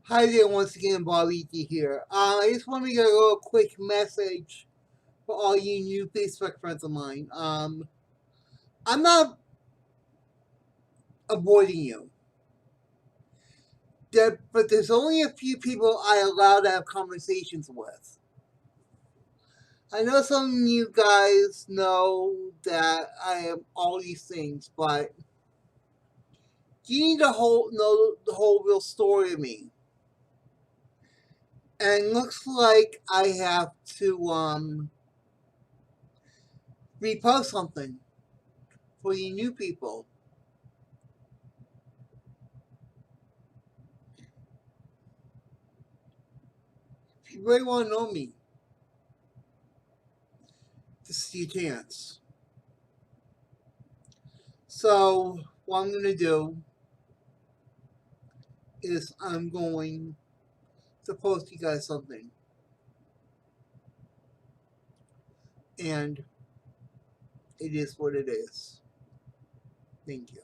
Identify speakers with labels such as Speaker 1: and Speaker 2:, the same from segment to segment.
Speaker 1: Hi there, once again, Bobby D here. I just want to get a little quick message for all you new Facebook friends of mine. I'm not avoiding you, but there's only a few people I allow to have conversations with. I know some of you guys know that I am all these things, but you need to know the whole real story of me. And it looks like I have to repost something for you new people. If you really want to know me, this is your chance. So, what I'm going to do is I'm going to post you guys something. And it is what it is. Thank you.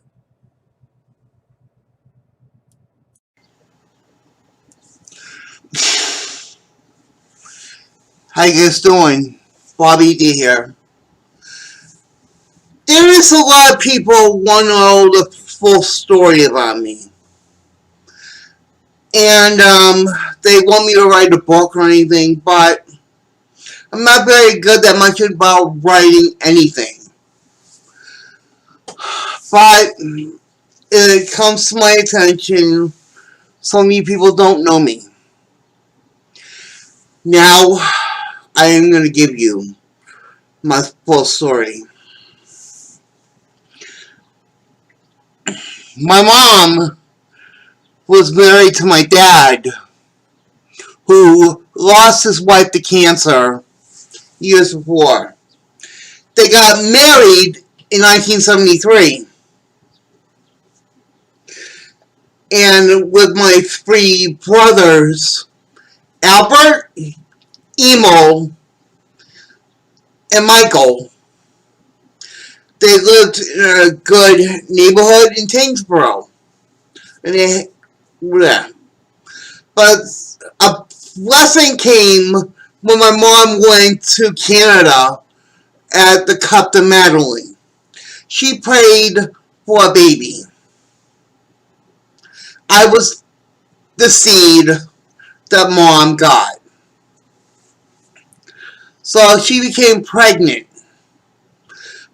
Speaker 1: How you guys doing? Bobby D here. There is a lot of people want to know the full story about me. And they want me to write a book or anything, but I'm not very good that much about writing anything. But it comes to my attention, some of you people don't know me. Now, I am going to give you my full story. My mom was married to my dad, who lost his wife to cancer years before. They got married in 1973. And with my three brothers, Albert, Emo, and Michael, they lived in a good neighborhood in Tyngsboro. And they, yeah. But a blessing came when my mom went to Canada at the Cup de Madeline. She prayed for a baby. I was the seed that mom got. So she became pregnant.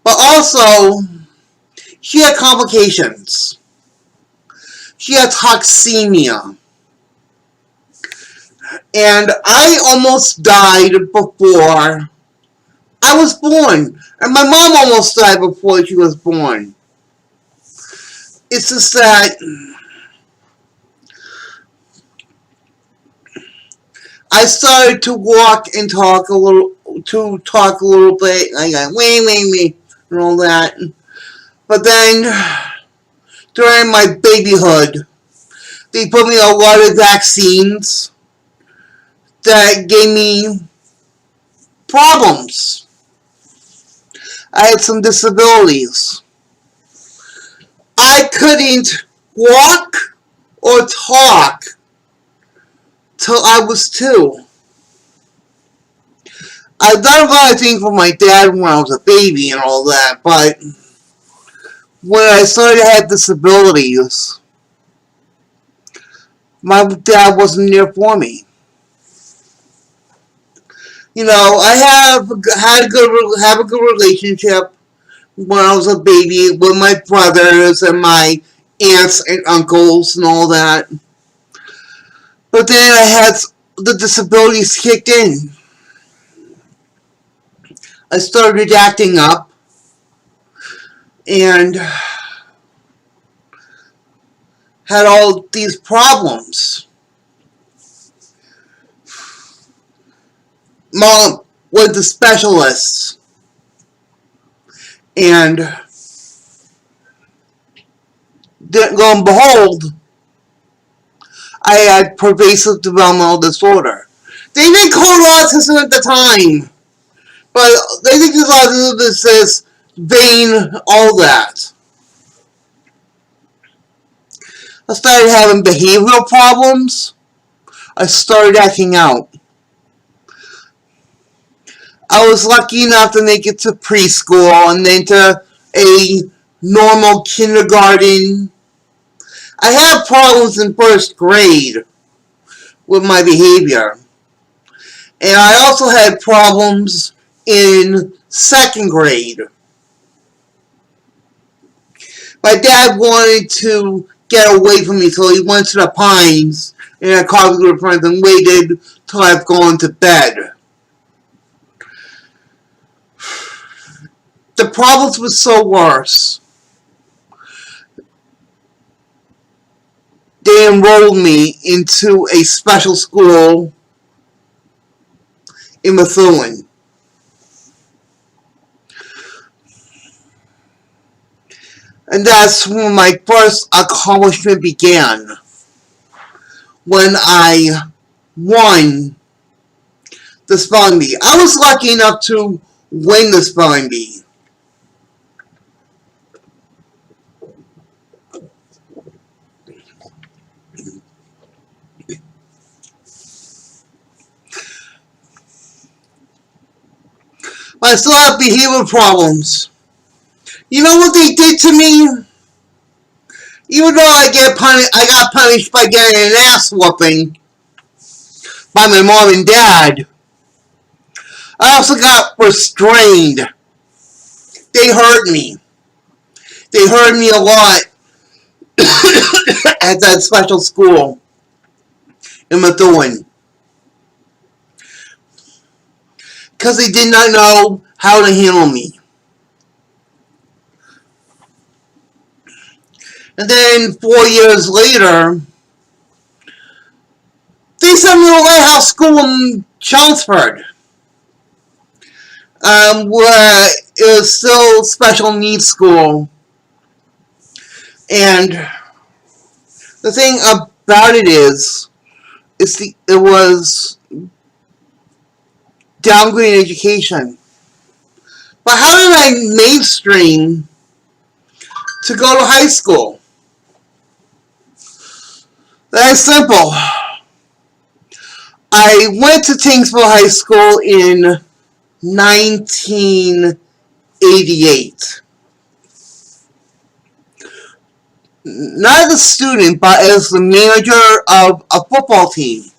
Speaker 1: But also, she had complications. She had toxemia. And I almost died before I was born. And my mom almost died before she was born. It's just that I started to walk and talk a little bit. I got wait, and all that. But then, during my babyhood, they put me on a lot of vaccines that gave me problems. I had some disabilities. I couldn't walk or talk till I was 2. I've done a lot of things for my dad when I was a baby and all that, but when I started to have disabilities, my dad wasn't there for me. You know, I have a good relationship when I was a baby with my brothers and my aunts and uncles and all that. But then I had the disabilities kicked in. I started acting up and had all these problems. Mom went to specialists and lo and behold, I had pervasive developmental disorder. They didn't call it autism at the time, but they think it's autism that says vain, all that. I started having behavioral problems. I started acting out. I was lucky enough to make it to preschool and then to a normal kindergarten. I had problems in first grade with my behavior. And I also had problems in second grade. My dad wanted to get away from me, so he went to the Pines in a coffee with friends and waited till I've gone to bed. The problems were so worse. They enrolled me into a special school in Methuen. And that's when my first accomplishment began. When I won the spelling bee. I was lucky enough to win the spelling bee. But I still have behavioral problems. You know what they did to me? Even though I got punished by getting an ass whooping by my mom and dad, I also got restrained. They hurt me. They hurt me a lot at that special school in Methuen. Because they did not know how to handle me. And then 4 years later, they sent me to a lighthouse school in Chelmsford, where it was still special needs school. And the thing about it is it was downgraded education. But how did I mainstream to go to high school? That's simple. I went to Tingsville High School in 1988. Not as a student, but as the manager of a football team.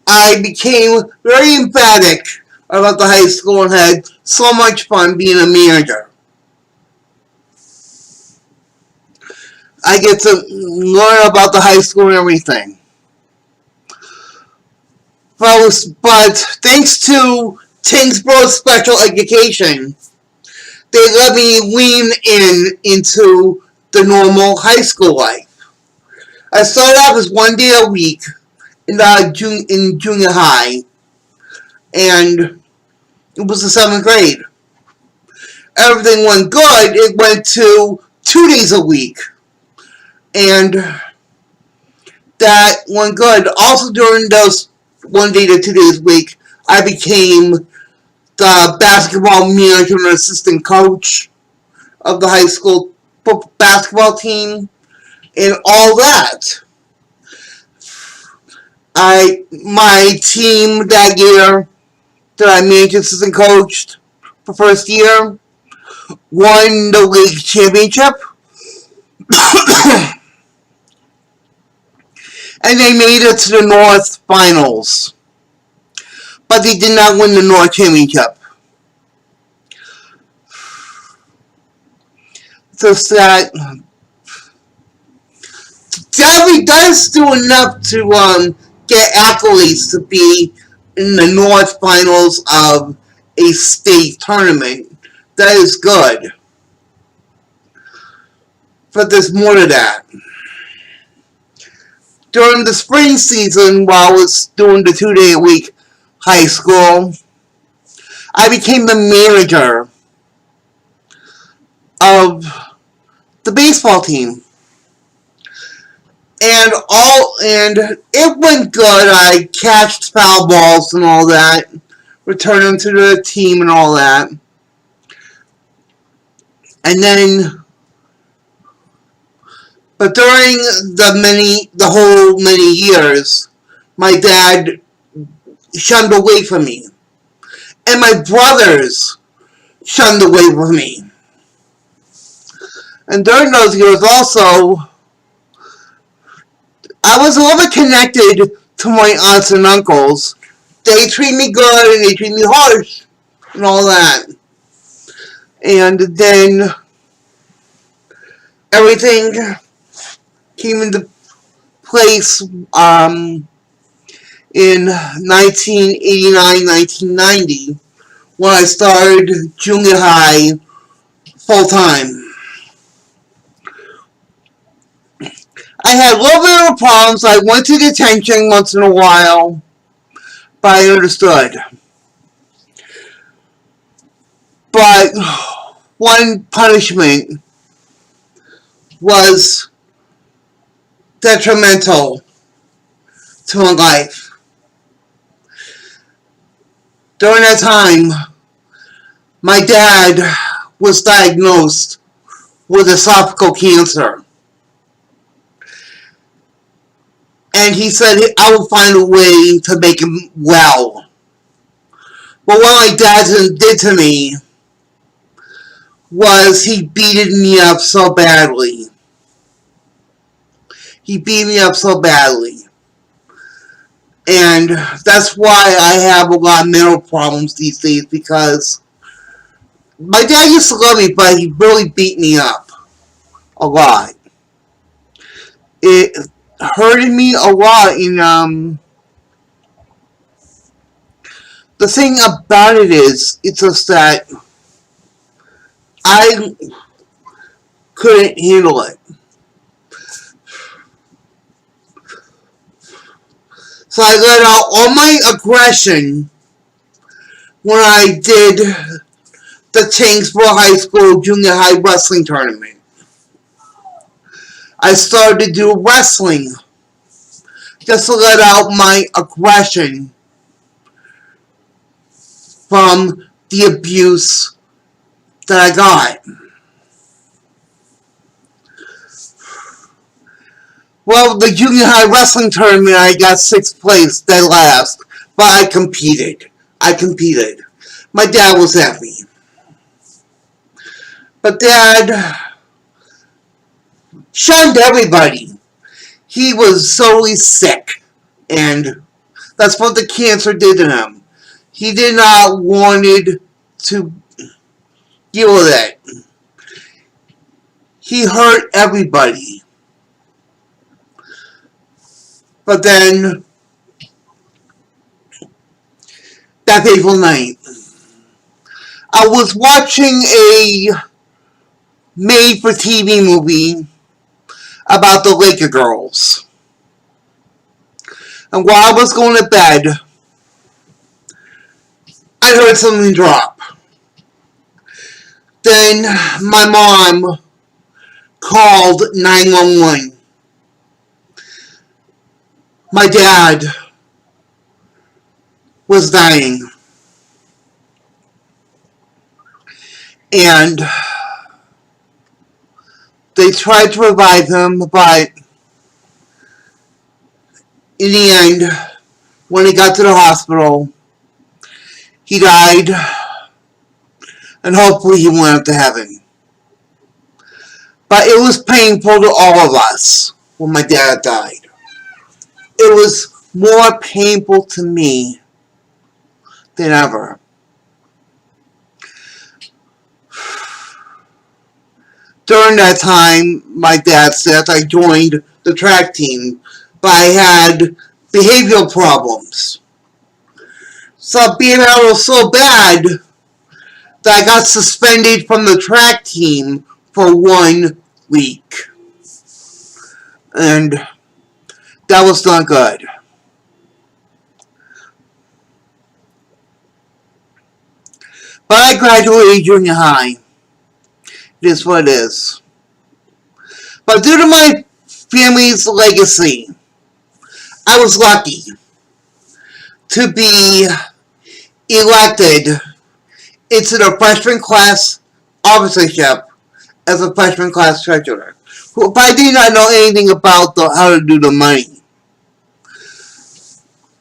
Speaker 1: I became very emphatic about the high school and had so much fun being a manager. I get to learn about the high school and everything. But thanks to Tingsboro Special Education, they let me lean into the normal high school life. I started off as 1 day a week in junior high, and it was the 7th grade. Everything went good. It went to 2 days a week, and that went good. Also during those 1 day to 2 days a week, I became the basketball manager and assistant coach of the high school basketball team and all that. My team that year that I managed assistant coached for first year won the league championship. And they made it to the North Finals. But they did not win the North Championship. So that Debbie does do enough to get accolades to be in the North Finals of a state tournament. That is good. But there's more to that. During the spring season, while I was doing the 2 day a week high school, I became the manager of the baseball team. And it went good. I catched foul balls and all that, returned them to the team and all that. And then, but during the whole many years, my dad shunned away from me. And my brothers shunned away from me. And during those years also, I was a little bit connected to my aunts and uncles. They treat me good and they treat me harsh and all that. And then everything came into place in 1989, 1990 when I started junior high full time. I had a little bit of problems. I went to detention once in a while, but I understood. But one punishment was detrimental to my life. During that time, my dad was diagnosed with esophageal cancer. And he said I would find a way to make him well. But what my dad did to me was he beated me up so badly. He beat me up so badly. And that's why I have a lot of mental problems these days, because my dad used to love me, but he really beat me up a lot. It hurted me a lot, and the thing about it is, it's just that I couldn't handle it. So I let out all my aggression when I did the Tanksville High School Junior High Wrestling Tournament. I started to do wrestling just to let out my aggression from the abuse that I got. Well, the junior high wrestling tournament, I got 6th place, dead last, but I competed. My dad was happy. But Dad shunned everybody. He was solely sick, and that's what the cancer did to him. He did not wanted to deal with it. He hurt everybody. But then, that fateful night, I was watching a made-for-TV movie about the Laker girls. And while I was going to bed, I heard something drop. Then my mom called 911. My dad was dying. And they tried to revive him, but in the end, when he got to the hospital, he died, and hopefully he went up to heaven. But it was painful to all of us when my dad died. It was more painful to me than ever. During that time, my dad's death, I joined the track team, but I had behavioral problems. So behavior was so bad that I got suspended from the track team for 1 week. And that was not good. But I graduated junior high. It is what it is. But due to my family's legacy, I was lucky to be elected into the freshman class officership as a freshman class treasurer. But I did not know anything about how to do the money.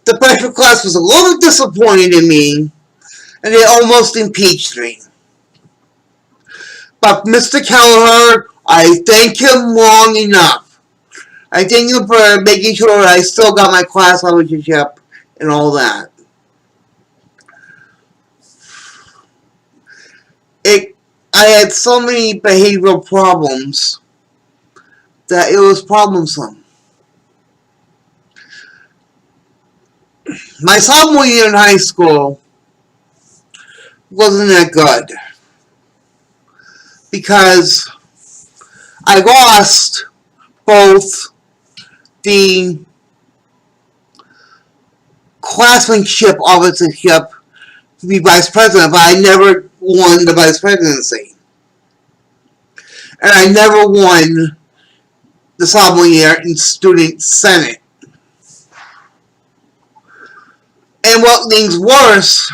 Speaker 1: the freshman class was a little disappointed in me, and they almost impeached me. But Mr. Kelleher, I thank him long enough. I thank him for making sure I still got my class leadership and all that. I had so many behavioral problems that it was problemsome. My sophomore year in high school wasn't that good because I lost both the classmanship officership to be vice president, but I never won the vice presidency. And I never won the sophomore year in student senate. And what things worse,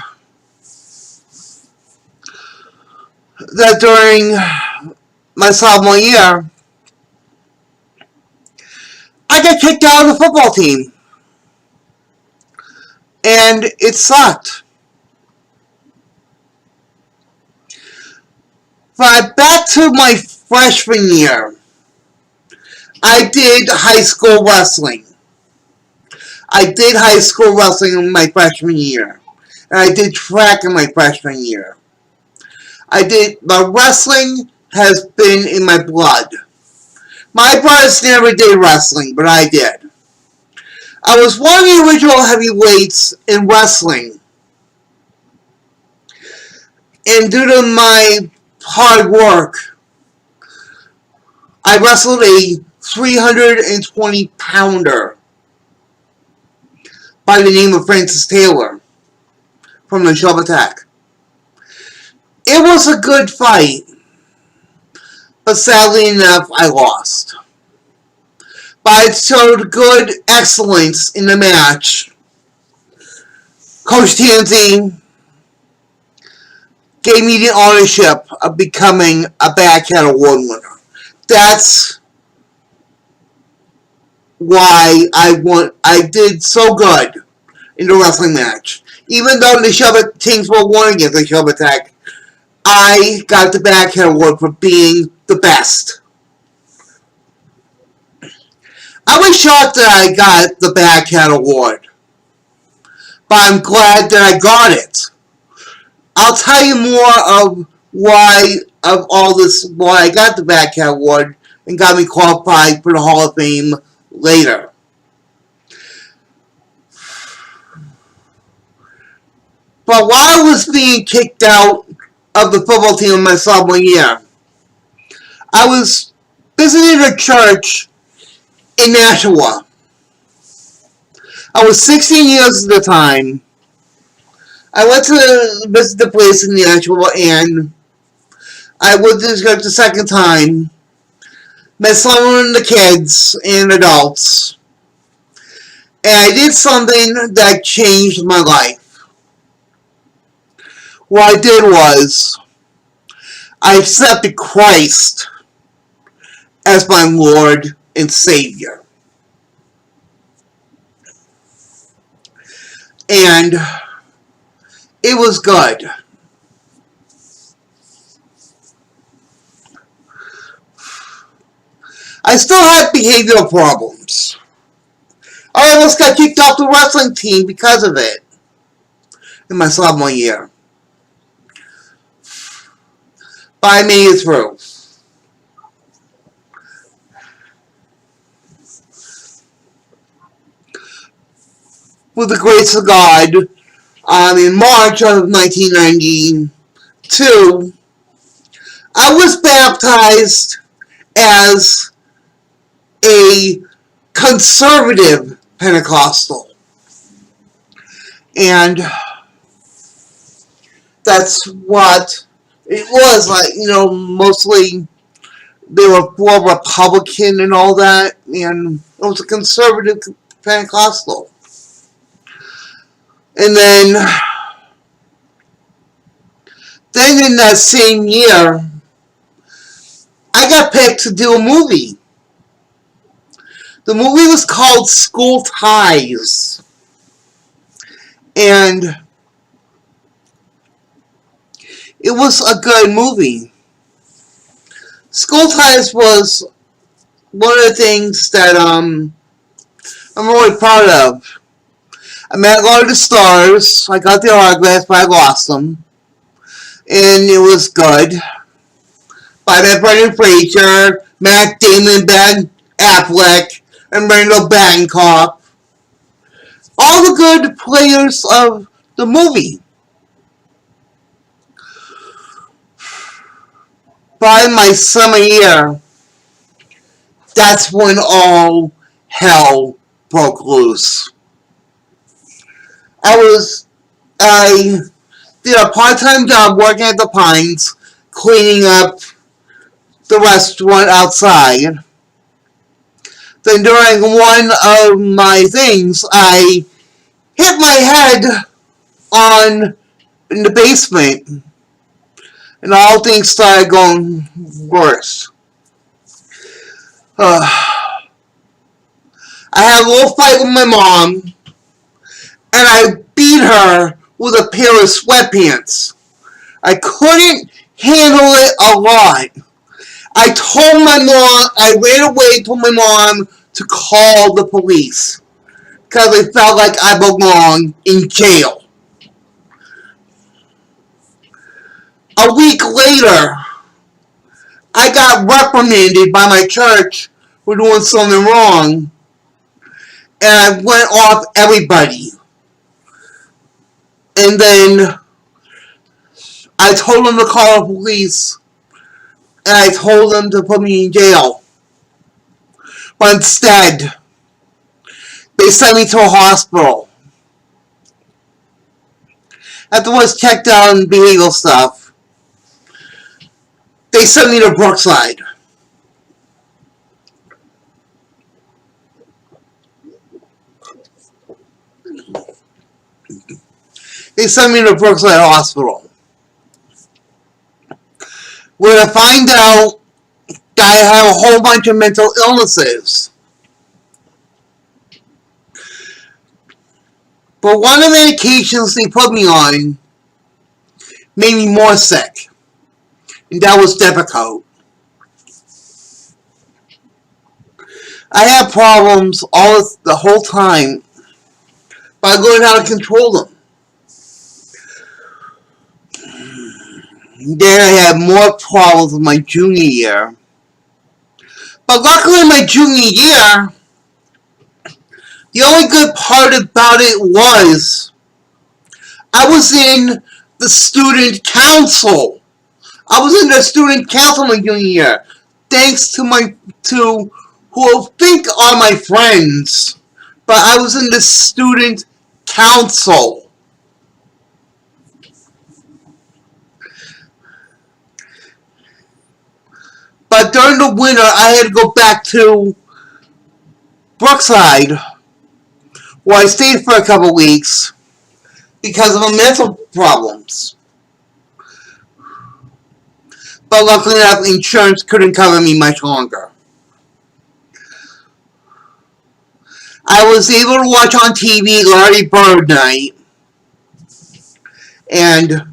Speaker 1: that during my sophomore year, I got kicked out of the football team. And it sucked. But back to my freshman year, I did high school wrestling. I did high school wrestling in my freshman year. And I did track in my freshman year. My wrestling has been in my blood. My brothers never did wrestling, but I did. I was one of the original heavyweights in wrestling. And due to my hard work, I wrestled a 320-pounder by the name of Francis Taylor from the Shove Attack. It was a good fight, but sadly enough, I lost. But I showed good excellence in the match. Coach Tansey gave me the ownership of becoming a Badcat Award winner. That's why I did so good in the wrestling match. Even though the teams were won against the Shove Attack, I got the Badcat Award for being the best. I was shocked that I got the Badcat Award, but I'm glad that I got it. I'll tell you more of why I got the Badcat Award and got me qualified for the Hall of Fame later. But while I was being kicked out of the football team in my sophomore year, I was visiting a church in Nashua. I was 16 years at the time. I went to visit the place in Nashua, and I went to the church the second time. Met some of the kids and adults. And I did something that changed my life. What I did was, I accepted Christ as my Lord and Savior. And it was good. I still had behavioral problems. I almost got kicked off the wrestling team because of it in my sophomore year. But I made it through. With the grace of God, in March of 1992, I was baptized as a conservative Pentecostal. And that's what it was like. Mostly they were more Republican and all that, and it was a conservative Pentecostal. And then in that same year, I got picked to do a movie. The movie was called School Ties. And it was a good movie. School Ties was one of the things that I'm really proud of. I met a lot of the stars. I got the autographs, but I lost them. And it was good. But I met Brendan Fraser, Matt Damon, Ben Affleck, and Randall Bangkok. All the good players of the movie. By my summer year, that's when all hell broke loose. I did a part-time job working at the Pines, cleaning up the restaurant outside. Then during one of my things, I hit my head in the basement, and all things started going worse. I had a little fight with my mom, and I beat her with a pair of sweatpants. I couldn't handle it a lot. I ran away, told my mom to call the police because I felt like I belonged in jail. A week later, I got reprimanded by my church for doing something wrong, and I went off everybody. And then I told them to call the police, and I told them to put me in jail. But instead, they sent me to a hospital. After I was checked out and behavioral stuff, they sent me to Brookside. They sent me to Brookside Hospital, where I find out that I have a whole bunch of mental illnesses. But one of the medications they put me on made me more sick, and that was Depakote. I had problems the whole time, but I learned how to control them. Then I had more problems in my junior year. But luckily in my junior year, the only good part about it was I was in the student council. I was in the student council my junior year. Thanks to who I think are my friends. But I was in the student council. But during the winter, I had to go back to Brookside, where I stayed for a couple weeks because of my mental problems. But luckily enough, insurance couldn't cover me much longer. I was able to watch on TV Larry Bird Night, and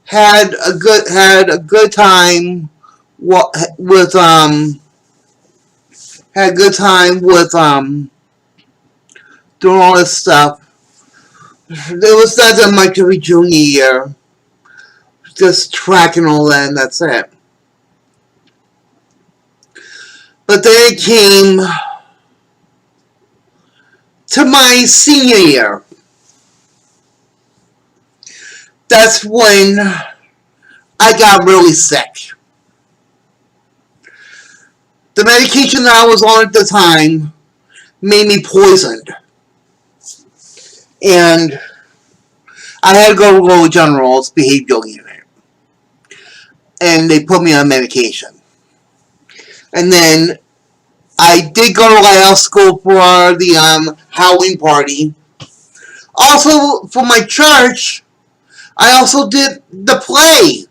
Speaker 1: had a good time with doing all this stuff. There was not that much of a junior year. Just tracking all that, and that's it. But then it came to my senior year. That's when I got really sick. The medication that I was on at the time made me poisoned. And I had to go to Lower General's behavioral unit. And they put me on medication. And then I did go to Lighthouse School for the Halloween party. Also, for my church, I also did the play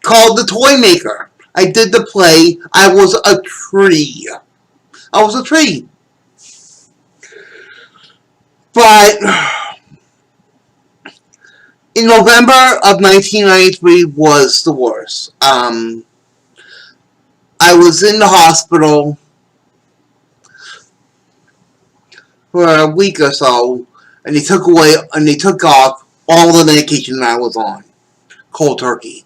Speaker 1: called The Toy Maker. I did the play. I was a tree. I was a tree. But in November of 1993 was the worst. I was in the hospital for a week or so, and they took off all the medication that I was on, cold turkey,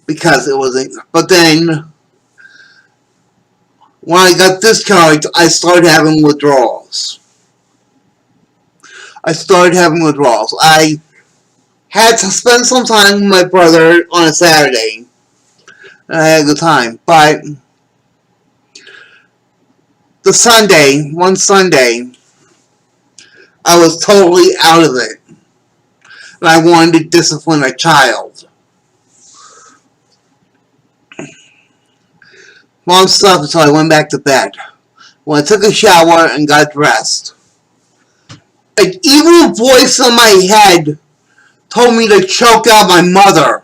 Speaker 1: because it wasn't. But then, when I got discharged, I started having withdrawals. I had to spend some time with my brother on a Saturday, and I had a good time. But one Sunday, I was totally out of it. And I wanted to discipline a child. Mom stopped until I went back to bed. When I took a shower and got dressed, an evil voice in my head told me to choke out my mother.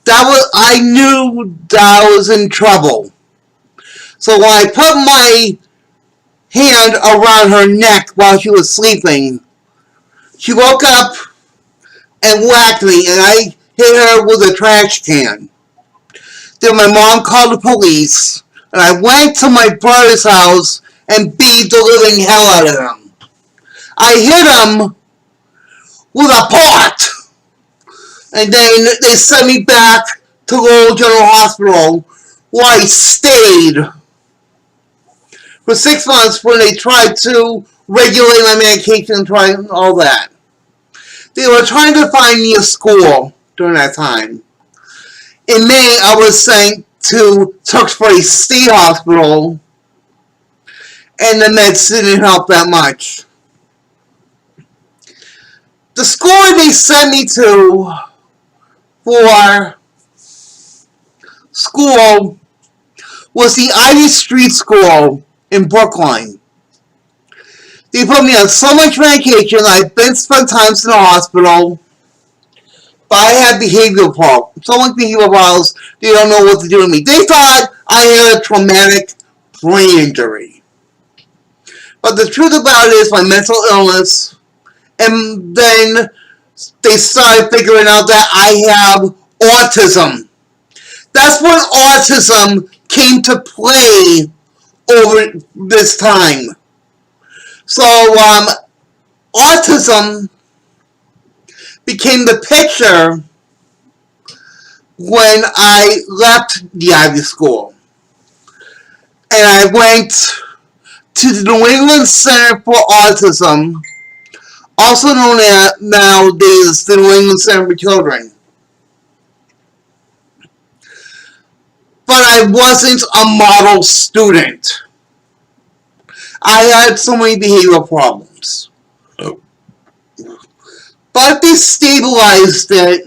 Speaker 1: I knew that I was in trouble. So when I put my hand around her neck while she was sleeping, she woke up and whacked me, and I hit her with a trash can. Then my mom called the police, and I went to my brother's house and beat the living hell out of him. I hit him with a pot, and then they sent me back to Lowell General Hospital, where I stayed for 6 months when they tried to regulate my medication and try all that. They were trying to find me a school during that time. In May, I was sent to Tewksbury State Hospital, and the meds didn't help that much. The school they sent me to for school was the Ivy Street School in Brookline. They put me on so much medication. I've been spent times in the hospital, but I had behavioral problems. So much behavioral problems, they don't know what to do with me. They thought I had a traumatic brain injury. But the truth about it is my mental illness, and then they started figuring out that I have autism. That's when autism came to play over this time. So, autism became the picture when I left the Ivy School. And I went to the New England Center for Autism, also known as nowadays the New England Center for Children. But I wasn't a model student. I had so many behavioral problems. But they stabilized it.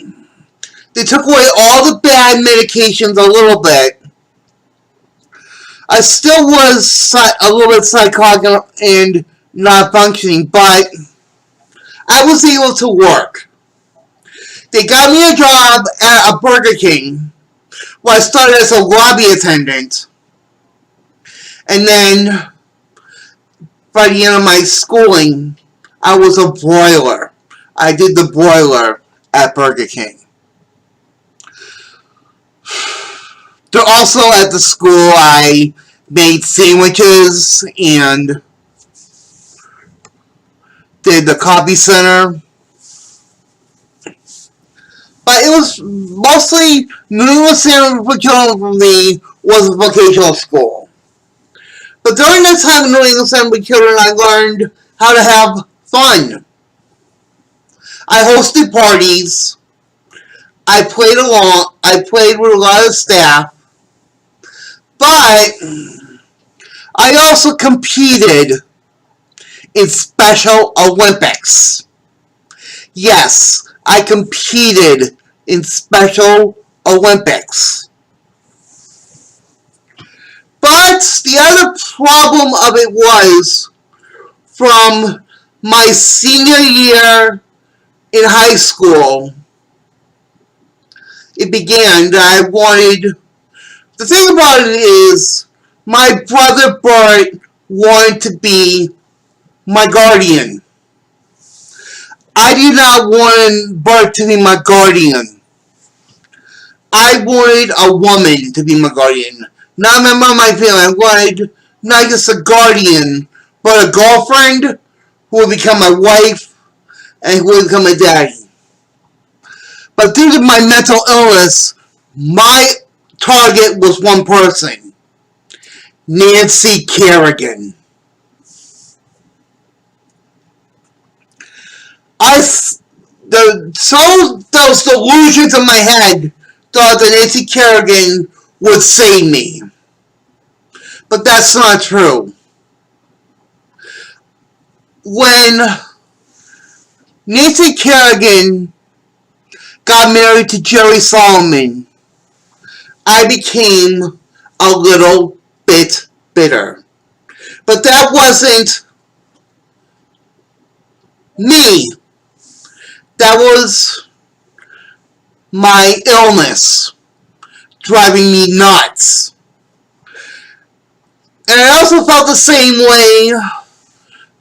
Speaker 1: They took away all the bad medications a little bit. I still was a little bit psychotic and not functioning, but I was able to work. They got me a job at a Burger King, where I started as a lobby attendant. And then, by the end of my schooling, I was a broiler. I did the broiler at Burger King. Also at the school, I made sandwiches and did the coffee center. But it was mostly New England Center for Children for me was a vocational school. But during that time in New England Center for Children, I learned how to have fun. I hosted parties. I played with a lot of staff. But I also competed in Special Olympics. Yes, I competed in Special Olympics. But the other problem of it was, from my senior year in high school, it began that I wanted. The thing about it is, my brother Bert wanted to be my guardian. I did not want Bert to be my guardian. I wanted a woman to be my guardian. Not a member of my family. I wanted not just a guardian, but a girlfriend who would become my wife and who would become my daddy. But due to my mental illness, my target was one person. Nancy Kerrigan. Those delusions in my head thought that Nancy Kerrigan would save me. But that's not true. When Nancy Kerrigan got married to Jerry Solomon, I became a little bit bitter. But that wasn't me. That was my illness driving me nuts. And I also felt the same way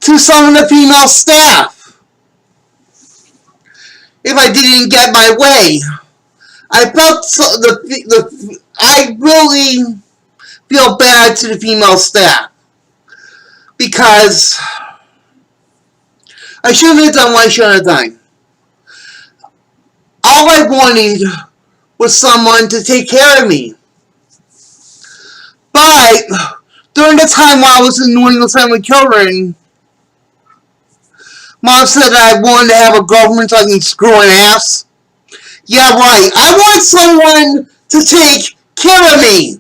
Speaker 1: to some of the female staff. If I didn't get my way, I felt I really feel bad to the female staff because I shouldn't have done what I should have done. All I wanted was someone to take care of me. But during the time while I was in New England Family Children, Mom said that I wanted to have a girlfriend so I can screw an ass. Yeah, right. I want someone to take care of me.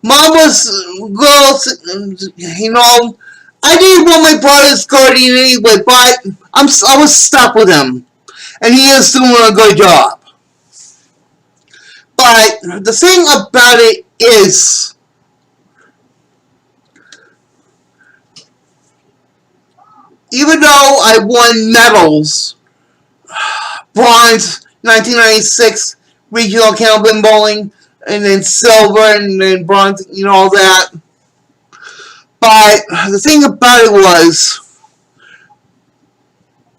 Speaker 1: Mom was, I didn't want my brother's guardian anyway, but I was stuck with him. And he is doing a good job. But the thing about it is, even though I won medals, bronze, 1996 regional Calvin bowling, and then silver, and then bronze, all that. But the thing about it was,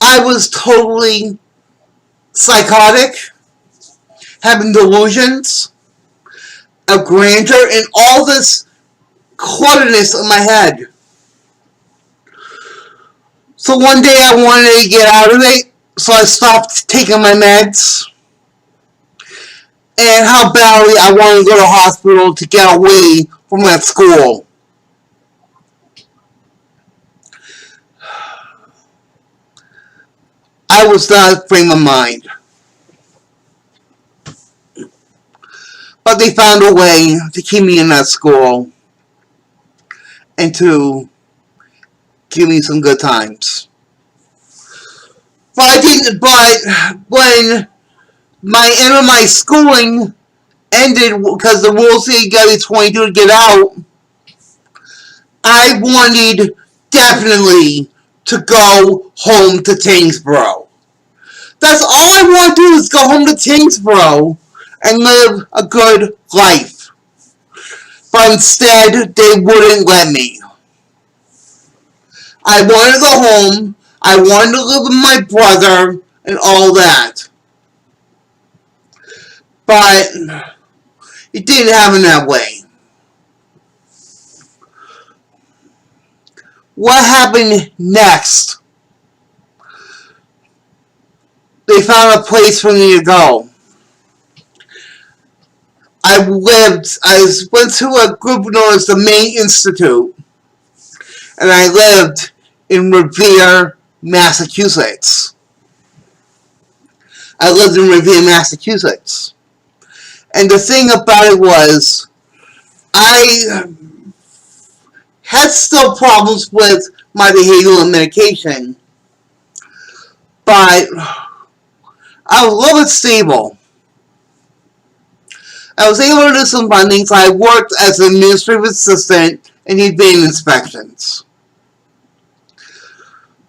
Speaker 1: I was totally psychotic, having delusions of grandeur, and all this clutterness in my head. So one day I wanted to get out of it, so I stopped taking my meds. And how badly I wanted to go to the hospital to get away from that school. I was not frame of mind. But they found a way to keep me in that school and to give me some good times. But when my end of my schooling ended because the rules say you gotta be 22 to get out, I wanted definitely to go home to Tyngsboro. That's all I want to do is go home to Tyngsboro and live a good life. But instead, they wouldn't let me. I wanted to go home, I wanted to live with my brother, and all that. But it didn't happen that way. What happened next? They found a place for me to go. I went to a group known as the Maine Institute, and I lived in Revere, Massachusetts. I lived in Revere, Massachusetts. And the thing about it was, I had still problems with my behavioral medication, but I was a little bit stable. I was able to do some funding, so I worked as an administrative assistant in event inspections.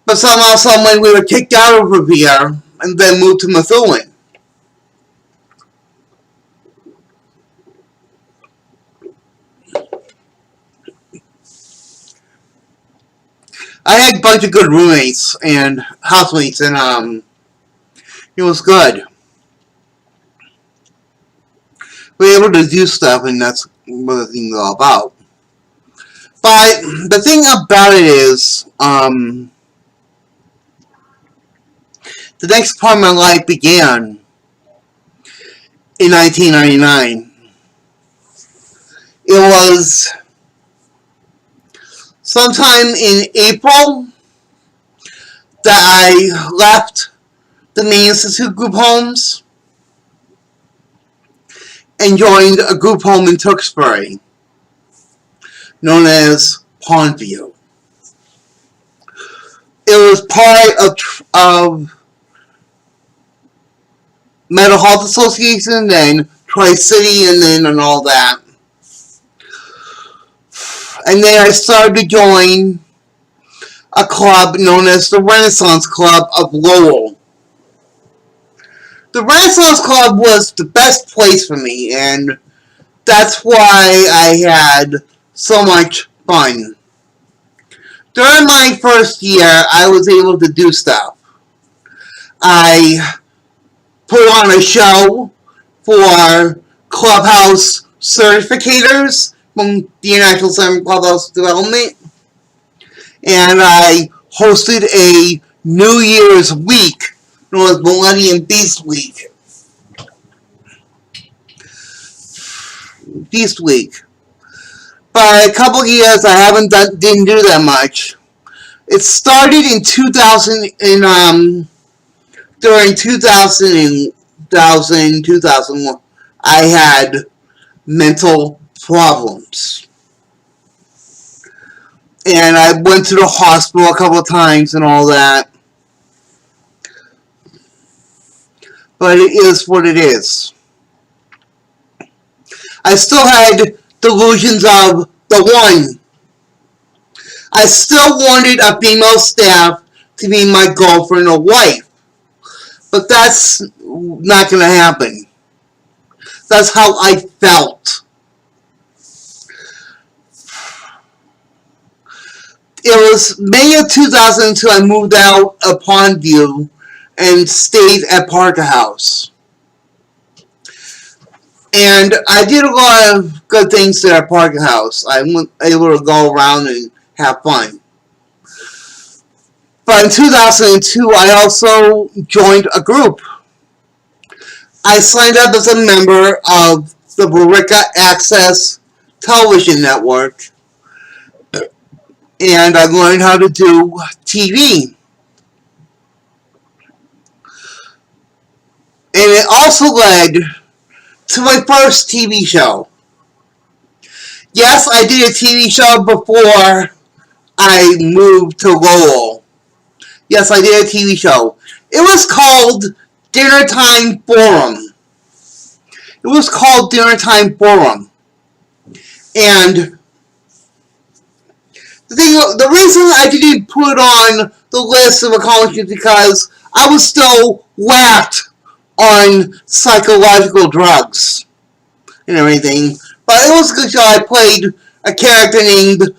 Speaker 1: But somehow, some way, we were kicked out of Revere, and then moved to Methuen. I had a bunch of good roommates and housemates, and it was good. We were able to do stuff, and that's what the thing's all about. But the thing about it is, the next part of my life began in 1999. It was sometime in April that I left the Maine Institute group homes and joined a group home in Tewksbury known as Pondview. It was part of Mental Health Association, then Tri-City, and all that. And then I started to join a club known as the Renaissance Club of Lowell. The Renaissance Club was the best place for me, and that's why I had so much fun. During my first year, I was able to do stuff. I put on a show for Clubhouse certificators from the International Center for Clubhouse Development, and I hosted a New Year's week known as Millennium Beast Week. But a couple of years I didn't do that much. It started in 2000 during 2001. I had mental problems. And I went to the hospital a couple of times and all that. But it is what it is. I still had delusions of the one. I still wanted a female staff to be my girlfriend or wife. But that's not going to happen. That's how I felt. It was May of 2002 I moved out of Pondview and stayed at Parker House. And I did a lot of good things there at Parker House. I was able to go around and have fun. But in 2002, I also joined a group. I signed up as a member of the Borica Access Television Network, and I learned how to do TV. And it also led to my first TV show. Yes, I did a TV show before I moved to Lowell. Yes, I did a TV show. It was called Dinner Time Forum. And the reason I didn't put it on the list of accomplishments is because I was still whacked on psychological drugs and everything. But it was a good show. I played a character named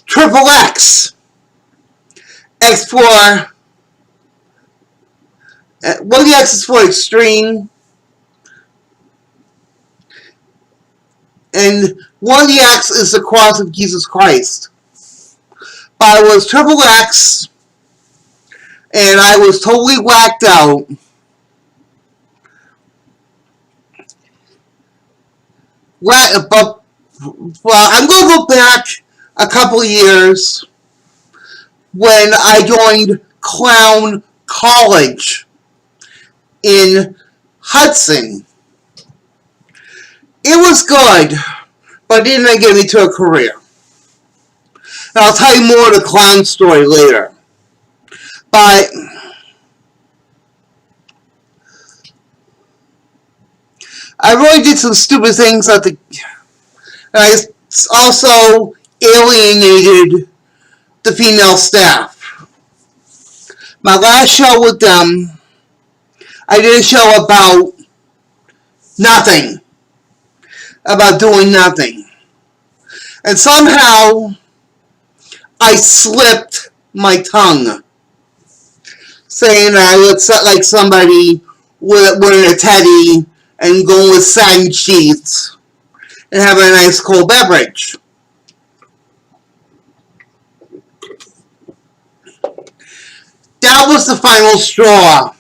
Speaker 1: Triple X. X for... one of the X is for extreme. And one of the X is the cross of Jesus Christ. But I was Triple X, and I was totally whacked out. But I'm going to go back a couple of years when I joined Clown College in Hudson. It was good, but it didn't get me to a career. And I'll tell you more of the clown story later. But I really did some stupid things and I also alienated the female staff. My last show with them, I did a show about nothing. About doing nothing. And somehow I slipped my tongue, saying I looked like somebody wearing a teddy and going with satin sheets and having a nice cold beverage. That was the final straw.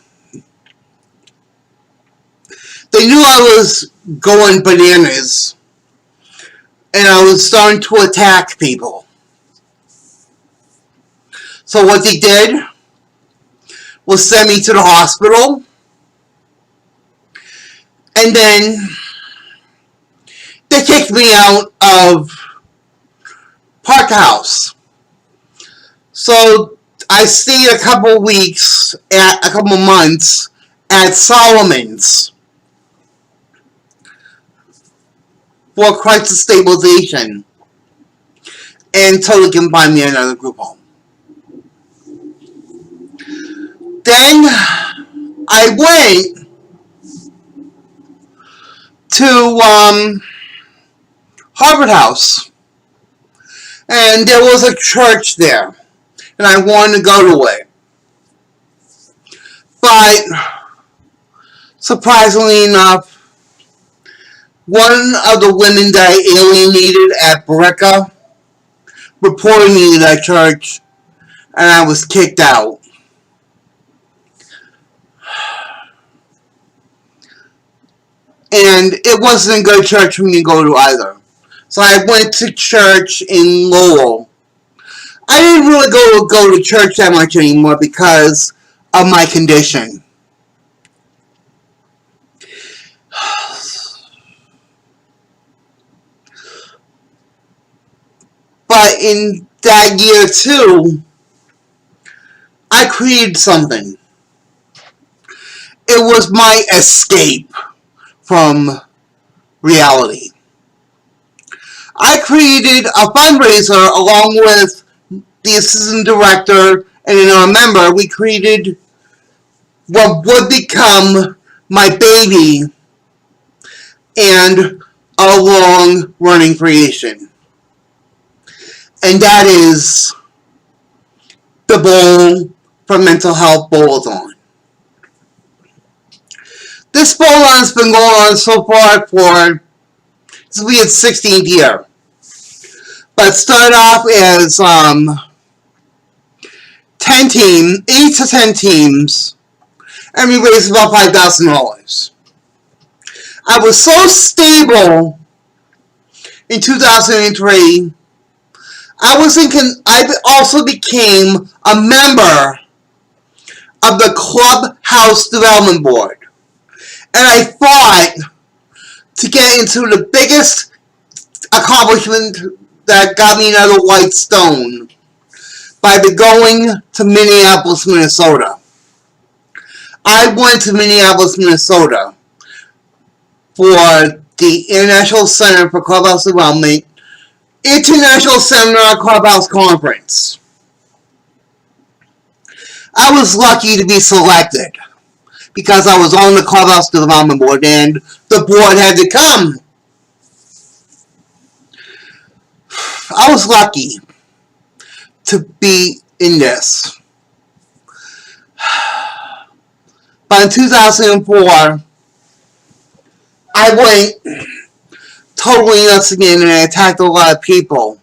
Speaker 1: They knew I was going bananas, and I was starting to attack people. So what they did was send me to the hospital, and then they kicked me out of Park House. So I stayed a couple months at Solomon's for crisis stabilization until they can find me another group home. Then I went to Harvard House, and there was a church there, and I wanted to go to it. But surprisingly enough, one of the women that I alienated at Brecca reported me to that church, and I was kicked out. And it wasn't a good church for me to go to either. So I went to church in Lowell. I didn't really go to church that much anymore because of my condition. But in that year too, I created something. It was my escape from reality. I created a fundraiser along with the assistant director and another member. We created what would become my baby and a long running creation. And that is the Bowl for Mental Health Bowl-a-thon. This bowl-a-thon has been going on so far for, this will be its 16th year. But it started off as 8 to 10 teams, and we raised about $5,000. I was so stable in 2003. I also became a member of the Clubhouse Development Board. And I fought to get into the biggest accomplishment that got me another white stone by going to Minneapolis, Minnesota. I went to Minneapolis, Minnesota for the International Center for Clubhouse Development International Seminar Clubhouse Conference. I was lucky to be selected because I was on the Clubhouse Development Board and the board had to come. I was lucky to be in this. But in 2004, I went totally nuts again and I attacked a lot of people.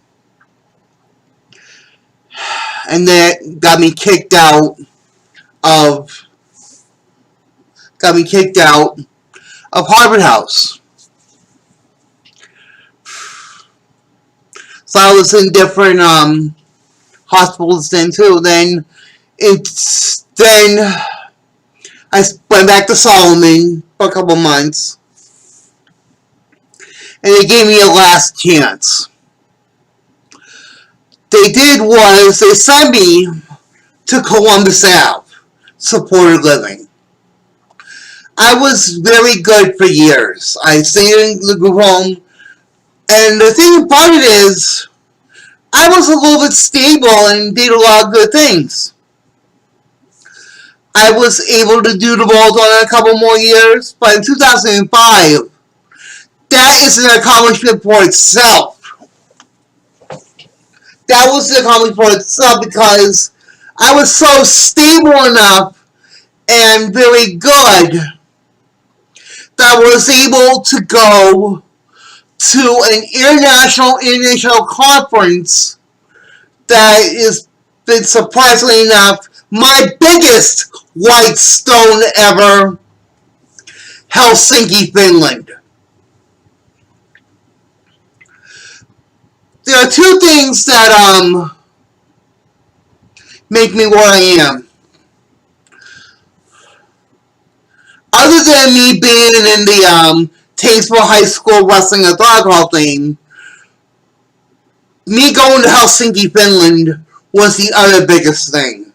Speaker 1: And that got me kicked out of Harvard House. So I was in different hospitals then too. Then I went back to Solomon for a couple months. And they gave me a last chance. They did was they sent me to Columbus Ave, supported living. I was very good for years. I stayed in the group home, and the thing about it is, I was a little bit stable and did a lot of good things. I was able to do the bolt-on in a couple more years, but in 2005, that is an accomplishment for itself. That was an accomplishment for itself because I was so stable enough and very good that I was able to go to an international conference that is been surprisingly enough my biggest white stone ever, Helsinki, Finland. There are two things that make me where I am. Other than me being in the Tazewell High School Wrestling and Dog Hall thing, me going to Helsinki, Finland was the other biggest thing.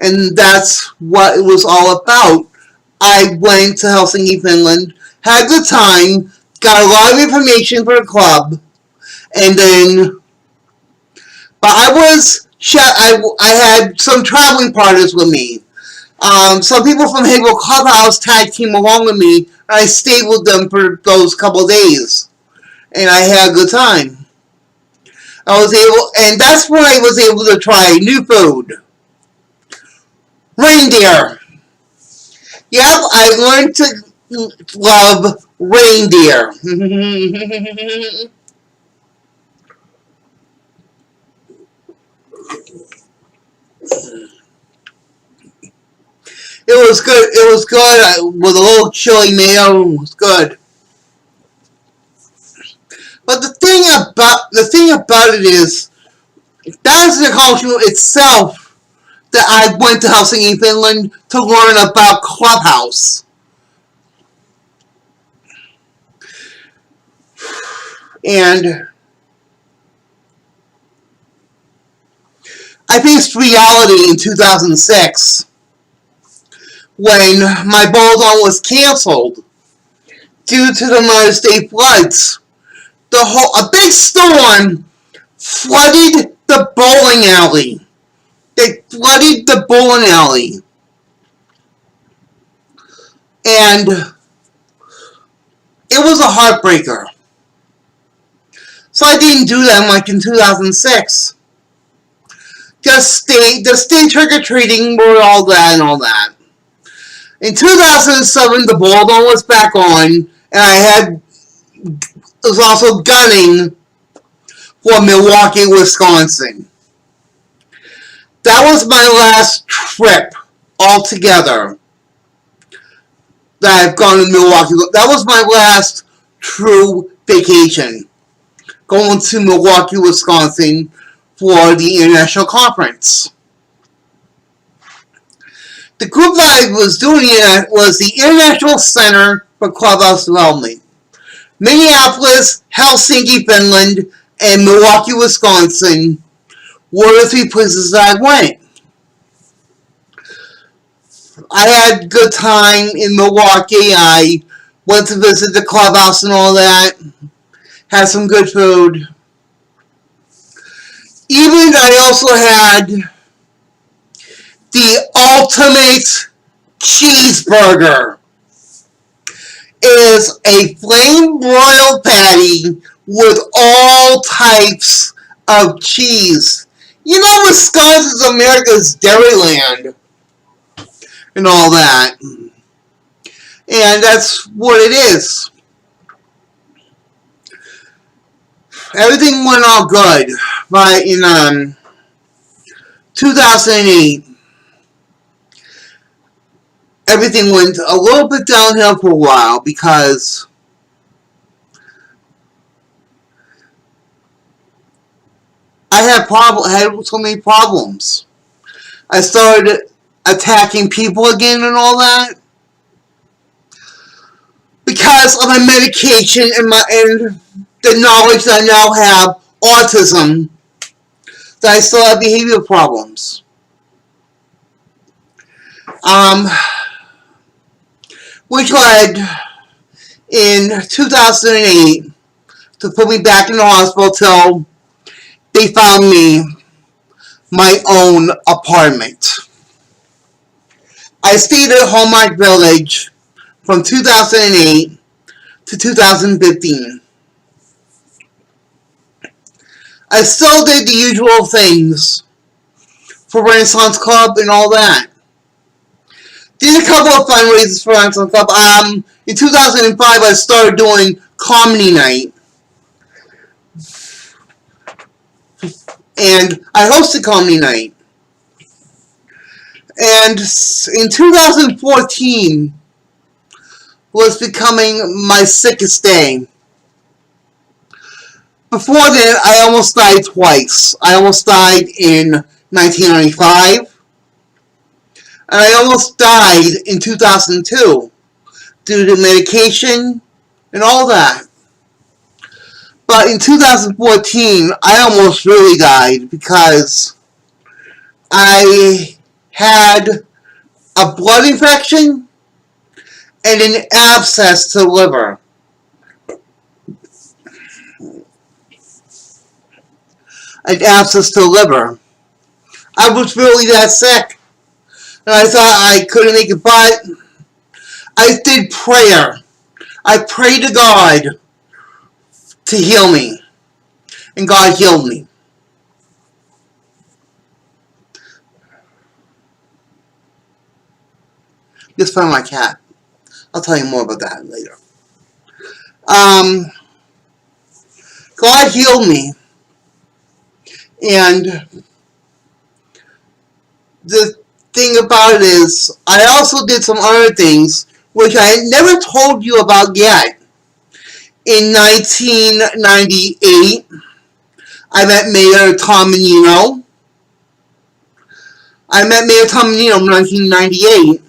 Speaker 1: And that's what it was all about. I went to Helsinki, Finland, had a good time, got a lot of information for the club, and then, but I had some traveling partners with me. Some people from Hagel Clubhouse tag team along with me, and I stayed with them for those couple of days, and I had a good time. And that's when I was able to try new food. Reindeer. Yep, I learned to love reindeer. It was good. It was good with a little chili mayo. It was good. But the thing about it is that is an accomplishment itself that I went to Helsinki, Finland to learn about Clubhouse. And I faced reality in 2006 when my bolt-on was canceled due to the United States floods. A big storm flooded the bowling alley. They flooded the bowling alley. And it was a heartbreaker. So I didn't do that like in 2006. Just stay trick-or-treating with all that and all that. In 2007, the bolt-on was back on, and was also gunning for Milwaukee, Wisconsin. That was my last trip altogether that I've gone to Milwaukee. That was my last true vacation, going to Milwaukee, Wisconsin for the International Conference. The group that I was doing it was the International Center for Clubhouse Development. Minneapolis, Helsinki, Finland, and Milwaukee, Wisconsin were the three places that I went. I had a good time in Milwaukee. I went to visit the clubhouse and all that. Had some good food. Even I also had the ultimate cheeseburger. It is a flame broiled patty with all types of cheese. You know, Wisconsin's America's Dairyland and all that. And that's what it is. Everything went all good. But in 2008, everything went a little bit downhill for a while because I had so many problems. I started attacking people again and all that because of my medication and the knowledge that I now have autism, that I still have behavioral problems. Which led in 2008 to put me back in the hospital till they found me my own apartment. I stayed at Hallmark Village from 2008 to 2015. I still did the usual things for Renaissance Club and all that. Did a couple of fundraisers for Renaissance Club. In 2005, I started doing Comedy Night. And I hosted Comedy Night. And in 2014 was becoming my sickest day. Before then, I almost died twice. I almost died in 1995, and I almost died in 2002 due to medication and all that. But in 2014, I almost really died because I had a blood infection and an abscess to the liver. An abscess to the liver. I was really that sick. And I thought I couldn't make it, but I did prayer. I prayed to God to heal me. And God healed me. Just found my cat. I'll tell you more about that later. God healed me. And the thing about it is, I also did some other things which I never told you about yet. In 1998, I met Mayor Tom Menino. I met Mayor Tom Menino in 1998.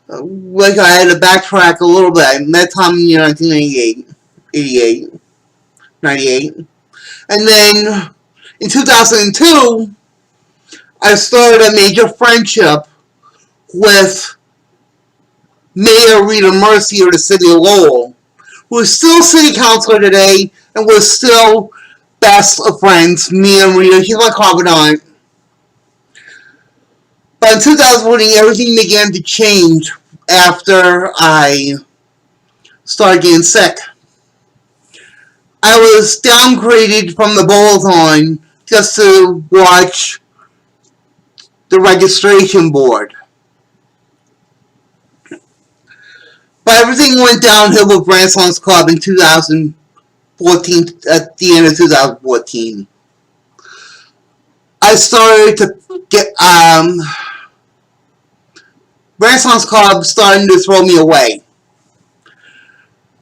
Speaker 1: Like I had to backtrack a little bit. I met Tom Menino in 1998, 98. And then in 2002, I started a major friendship with Mayor Rita Mercy of the city of Lowell, who is still city councilor today, and we're still best of friends. Me and Rita, she's my confidant. But in 2014, everything began to change after I started getting sick. I was downgraded from the Bowl-a-thon just to watch the registration board. But everything went downhill with Renaissance Club in 2014, at the end of 2014. I started to get, Renaissance Club started to throw me away.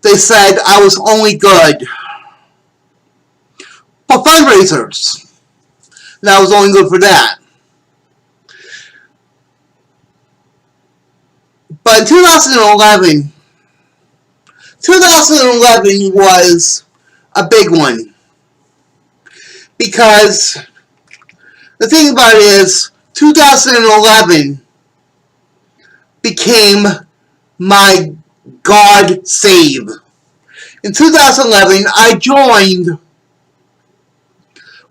Speaker 1: They said I was only good for fundraisers. And I was only good for that. But in 2011 was a big one. Because the thing about it is, 2011 became my God save. In 2011, I joined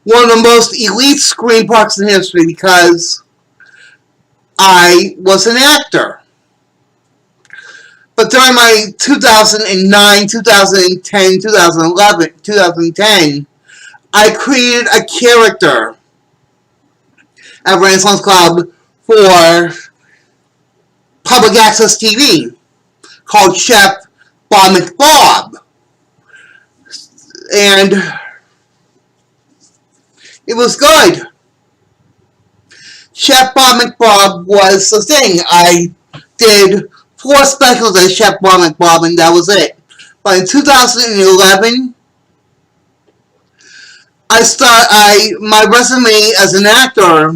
Speaker 1: one of the most elite screen parks in history because I was an actor. But during my 2009, 2010, 2011, 2010, I created a character at Renaissance Club for public access TV called Chef Bob McBob. And it was good. Chef Bob McBob was the thing. I did 4 specials as Chef Bob McBob, and that was it. But in 2011, my resume as an actor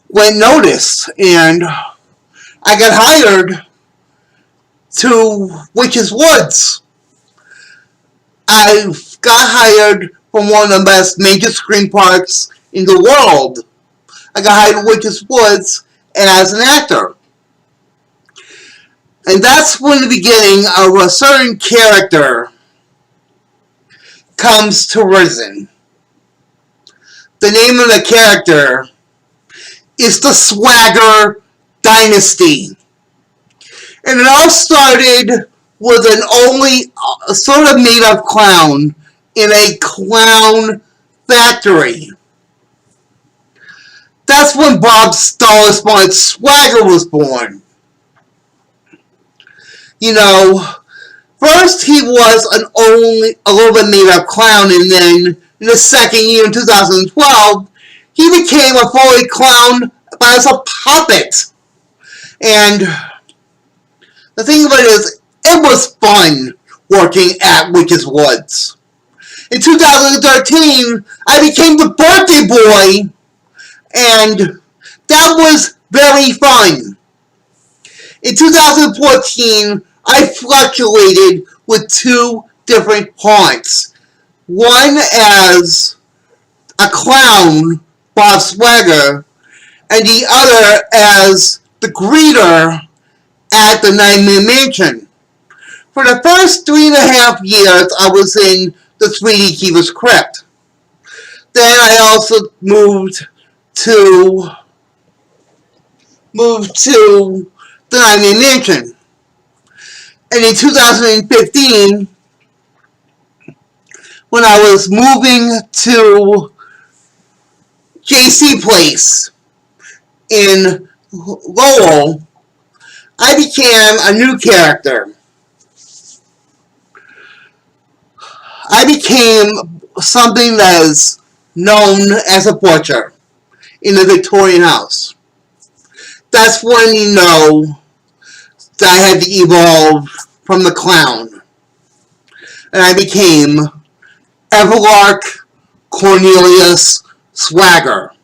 Speaker 1: went noticed, and I got hired to Witches Woods. I got hired from one of the best major screen parks in the world. I got hired to Witches Woods as an actor. And that's when the beginning of a certain character comes to risen. The name of the character is the Swagger Dynasty. And it all started with an only sort of made up clown in a clown factory. That's when Bob Star's Swagger was born. You know, first he was a little bit made up clown, and then in the second year in 2012, he became a fully clown as a puppet. And the thing about it is, it was fun working at Witch's Woods. In 2013, I became the birthday boy, and that was very fun. In 2014, I fluctuated with two different haunts. One as a clown, Bob Swagger, and the other as the greeter at the Nightmare Mansion. For the first 3.5 years, I was in the 3D Keeper's Crypt. Then I also moved to the Nightmare Mansion. And in 2015, when I was moving to JC Place in Lowell, I became a new character. I became something that is known as a butcher in the Victorian house. That's when you know that I had to evolve from the clown. And I became Everlark Cornelius Swagger.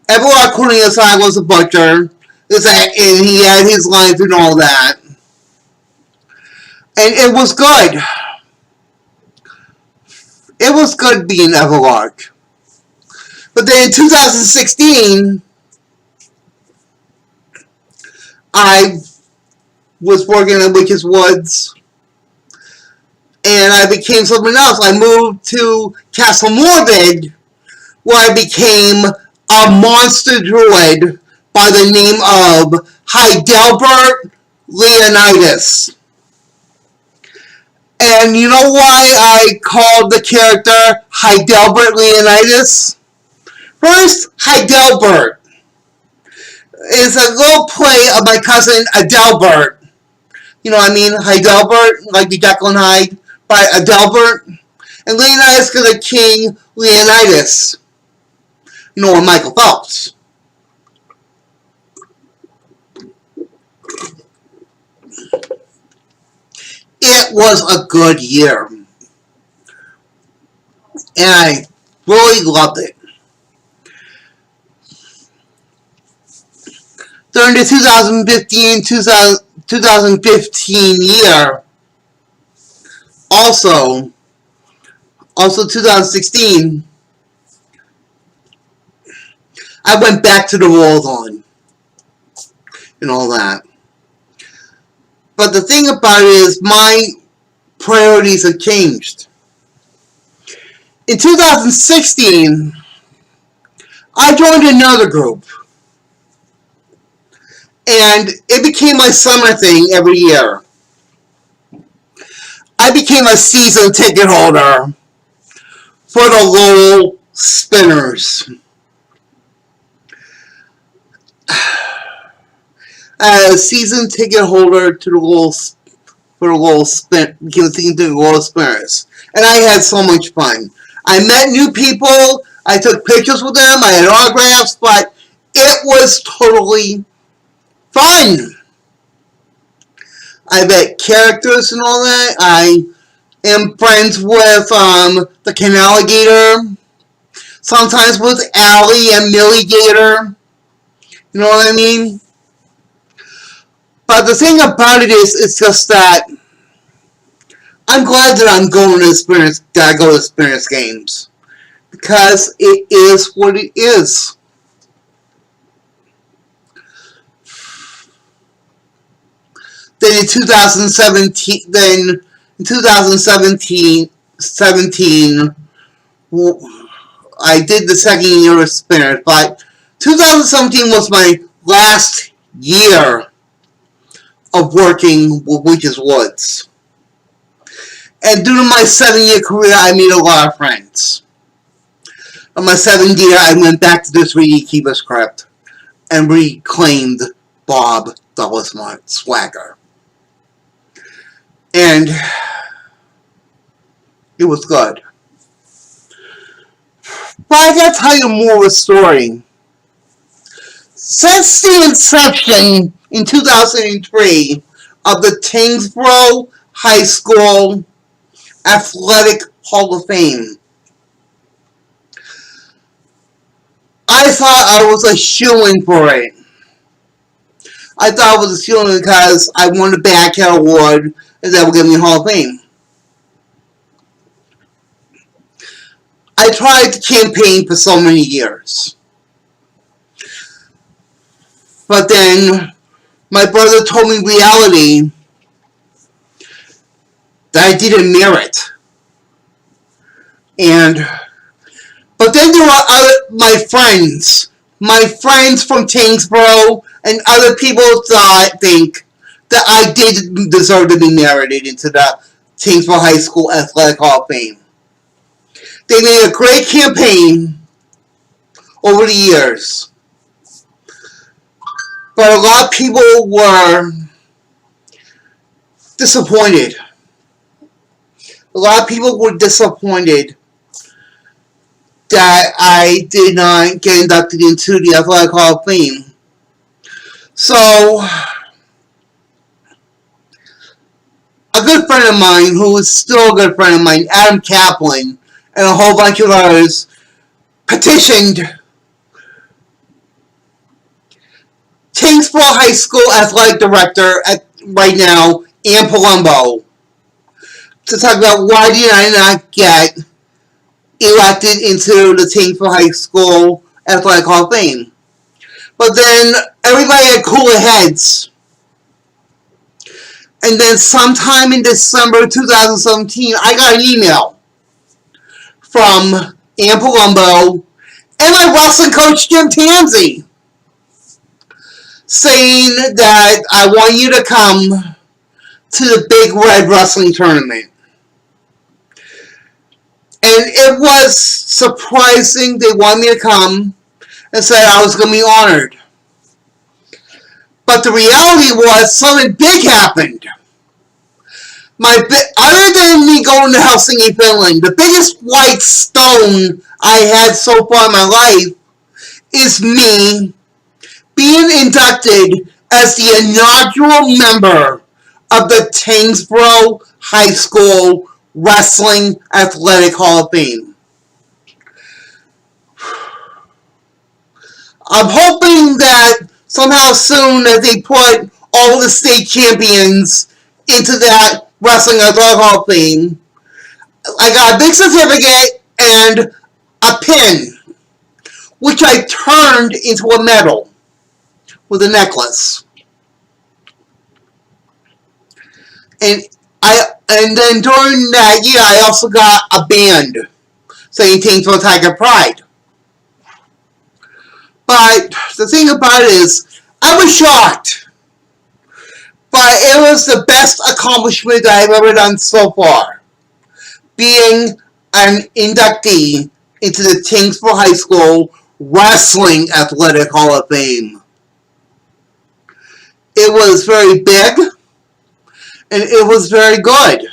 Speaker 1: Everlark Cornelius Swagger was a butcher, and he had his lines and all that. And it was good. It was good being Everlark. But then in 2016, I was working at Witch's Woods, and I became something else. I moved to Castle Morbid, where I became a monster druid by the name of Heidelbert Leonidas. And you know why I called the character Heidelbert Leonidas? First, Heidelbert is a little play of my cousin Adelbert. You know what I mean? Heidelbert, like the Jekyll and Hyde, by Adelbert. And Leonidas because of King Leonidas. You know, Michael Phelps. It was a good year. And I really loved it. During the 2015 year, also 2016, I went back to the Roll-On and all that. But the thing about it is, my priorities have changed. In 2016, I joined another group. And it became my summer thing every year. I became a season ticket holder for the Lowell Spinners. A season ticket holder to the Lowell Spinners. And I had so much fun. I met new people, I took pictures with them, I had autographs, but it was totally fun. I met characters and all that. I am friends with the Canaligator. Sometimes with Allie and Millie Gator. You know what I mean? But the thing about it is, it's just that I'm glad that I'm going to Spinners, that I go to Spinners games. Because it is what it is. Then in 2017, I did the second year of Spinners, but 2017 was my last year of working with Witches Woods. And due to my 7-year career, I made a lot of friends. On my 7th year, I went back to the 3D Keeper's Crypt and reclaimed Bob Douglas Swagger. And it was good. But I gotta tell you more of the story. Since the inception in 2003 of the Tyngsboro High School Athletic Hall of Fame, I thought I was a shoo-in for it. I thought I was a shoo-in because I won the Badcat Award and that would give me a Hall of Fame. I tried to campaign for so many years. But then my brother told me reality that I didn't merit. But then there were my friends from Tyngsboro and other people think that I did deserve to be merited into the Tyngsboro High School Athletic Hall of Fame. They made a great campaign over the years. But a lot of people were disappointed. A lot of people were disappointed that I did not get inducted into the Athletic Hall of Fame. So, a good friend of mine, who is still a good friend of mine, Adam Kaplan, and a whole bunch of others, petitioned Tyngsboro High School Athletic Director right now, Ann Palumbo, to talk about why did I not get elected into the Tyngsboro High School Athletic Hall of Fame. But then everybody had cooler heads. And then sometime in December 2017, I got an email from Ann Palumbo and my wrestling coach, Jim Tansey, saying that I want you to come to the Big Red Wrestling Tournament. And it was surprising they wanted me to come and said I was going to be honored. But the reality was something big happened. Other than me going to Helsinki, Finland, the biggest white stone I had so far in my life is me being inducted as the inaugural member of the Tyngsboro High School Wrestling Athletic Hall of Fame. I'm hoping that somehow soon that they put all the state champions into that Wrestling Athletic Hall of Fame. I got a big certificate and a pin, which I turned into a medal with a necklace. And then during that year, I also got a band saying Tyngsboro Tiger Pride. But the thing about it is, I was shocked. But it was the best accomplishment that I've ever done so far. Being an inductee into the Tyngsboro High School Wrestling Athletic Hall of Fame. It was very big, and it was very good.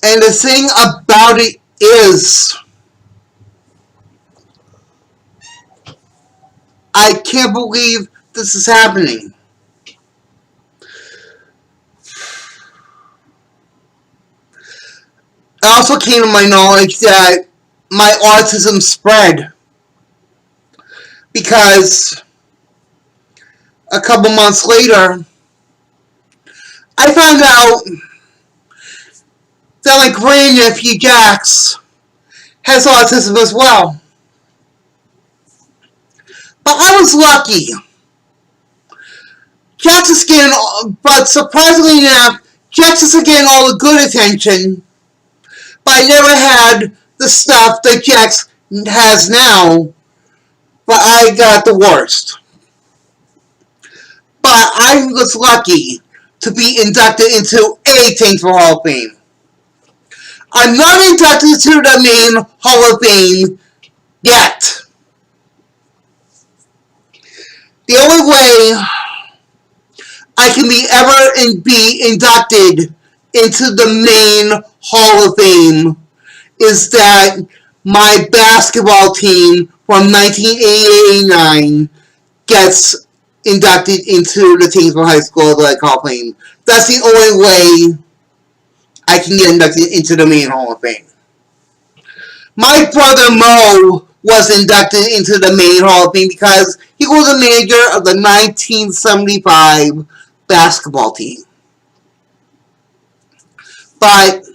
Speaker 1: And the thing about it is, I can't believe this is happening. It also came to my knowledge that my autism spread because a couple months later, I found out that my grandnephew Jax has autism as well. But I was lucky. Jax is getting, but surprisingly enough, Jax is getting all the good attention, but I never had the stuff that Jax has now but I got the worst. But I was lucky to be inducted into a Thankful Hall of Fame. I'm not inducted to the main Hall of Fame yet. The only way I can be inducted into the main Hall of Fame is that my basketball team from 1989 gets inducted into the Thamesville High School Athletic Hall of Fame. That's the only way I can get inducted into the main Hall of Fame. My brother Mo was inducted into the main Hall of Fame because he was the manager of the 1975 basketball team. But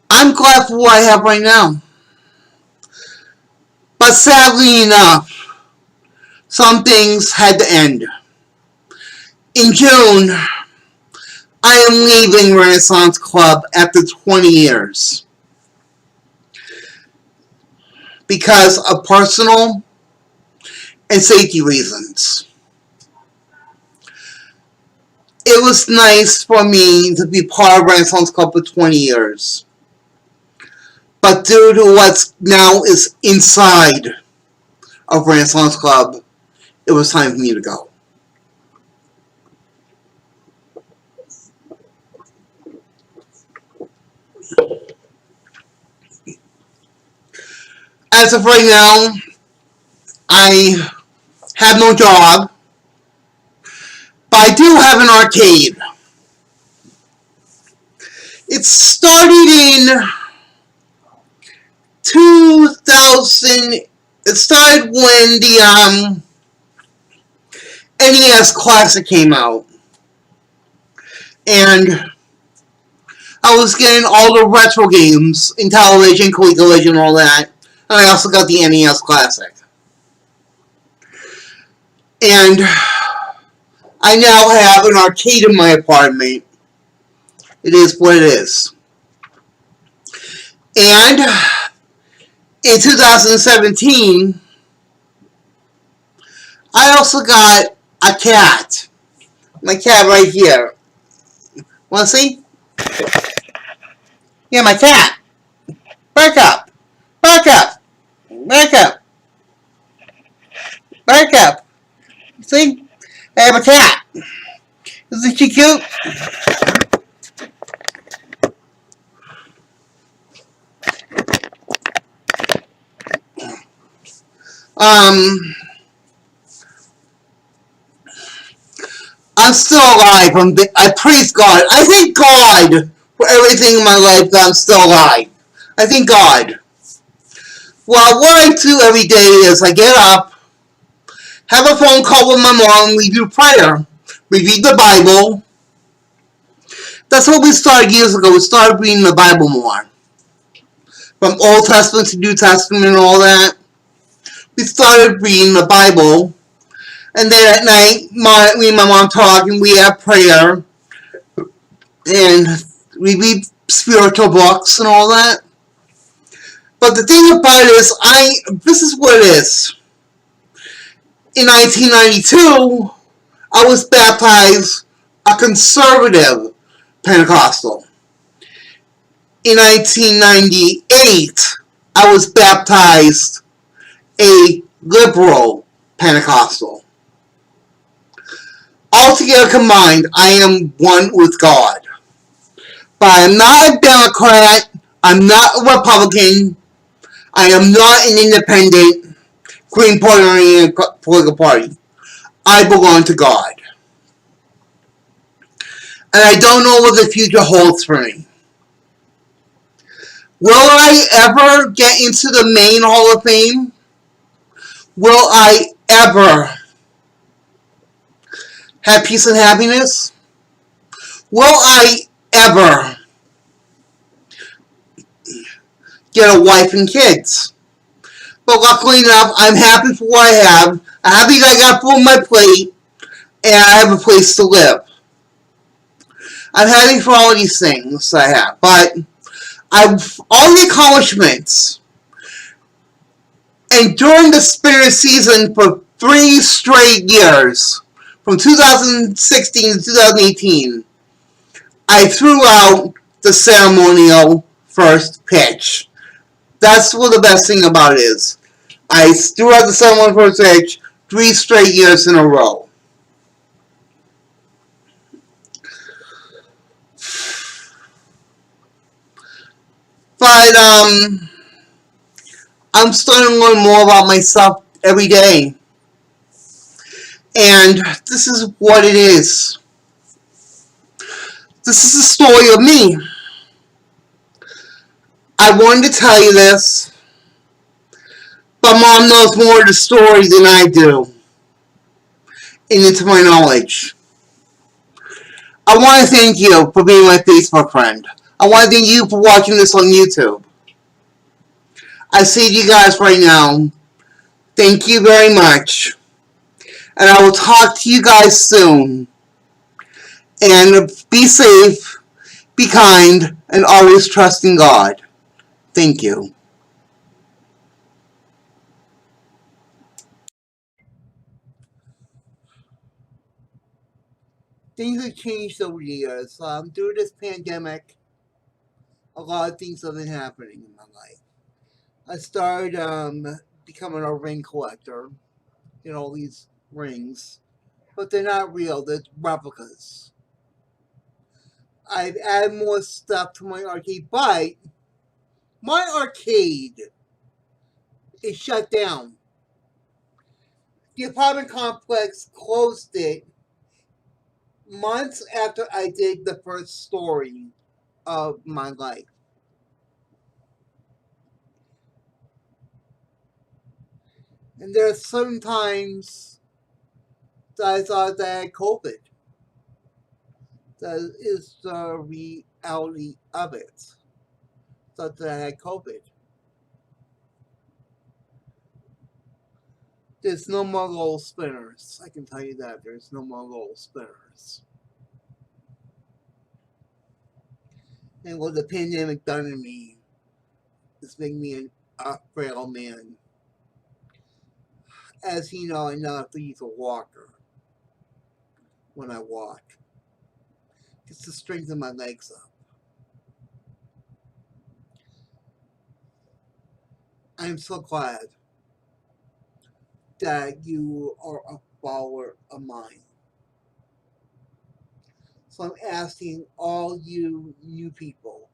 Speaker 1: I'm glad for what I have right now. But sadly enough, some things had to end. In June, I am leaving Renaissance Club after 20 years because of personal and safety reasons. It was nice for me to be part of Renaissance Club for 20 years. But due to what now is inside of Renaissance Club, it was time for me to go. As of right now, I have no job, but I do have an arcade. It started in 2000. It started when the NES Classic came out, and I was getting all the retro games in television, Coleco, and all that. And I also got the NES Classic. And I now have an arcade in my apartment. It is what it is. And in 2017, I also got a cat. My cat right here. Want to see? Yeah, my cat. Back up. Back up. Back up. Back up. See? I have a cat. Isn't she cute? I'm still alive. I praise God. I thank God for everything in my life that I'm still alive. I thank God. Well, what I do every day is I get up, have a phone call with my mom, we do prayer, we read the Bible. That's what we started years ago. We started reading the Bible more. From Old Testament to New Testament and all that. We started reading the Bible. And then at night, me and my mom talk and we have prayer. And we read spiritual books and all that. But the thing about it is, this is what it is. In 1992, I was baptized a conservative Pentecostal. In 1998, I was baptized a liberal Pentecostal. Altogether combined, I am one with God. But I am not a Democrat, I'm not a Republican, I am not an independent, Green Party or any political party. I belong to God. And I don't know what the future holds for me. Will I ever get into the main Hall of Fame? Will I ever have peace and happiness? Will I ever get a wife and kids? But luckily enough, I'm happy for what I have. I'm happy that I got food on my plate, and I have a place to live. I'm happy for all of these things I have, but all the accomplishments And during the Spirit season for 3 straight years, from 2016 to 2018, I threw out the ceremonial first pitch. That's what the best thing about it is. I threw out the ceremonial first pitch 3 straight years in a row. But I'm starting to learn more about myself every day. And this is what it is. This is the story of me. I wanted to tell you this, but Mom knows more of the story than I do. And it's my knowledge. I want to thank you for being my Facebook friend. I want to thank you for watching this on YouTube. I see you guys right now. Thank you very much. And I will talk to you guys soon. And be safe, be kind, and always trust in God. Thank you. Things have changed over the years. Due to this pandemic, a lot of things have been happening in my life. I started becoming a ring collector. You know, these rings. But they're not real, they're replicas. I've added more stuff to my arcade, but my arcade is shut down. The apartment complex closed it months after I did the first story of my life. And there are certain times that I thought that I had COVID. That is the reality of it. Thought that I had COVID. There's no more gold spinners. I can tell you that. There's no more gold spinners. And what the pandemic done to me is making me a frail man. As you know, I now have to use a walker when I walk. Just to strengthen my legs up. I'm so glad that you are a follower of mine. So I'm asking all you new people,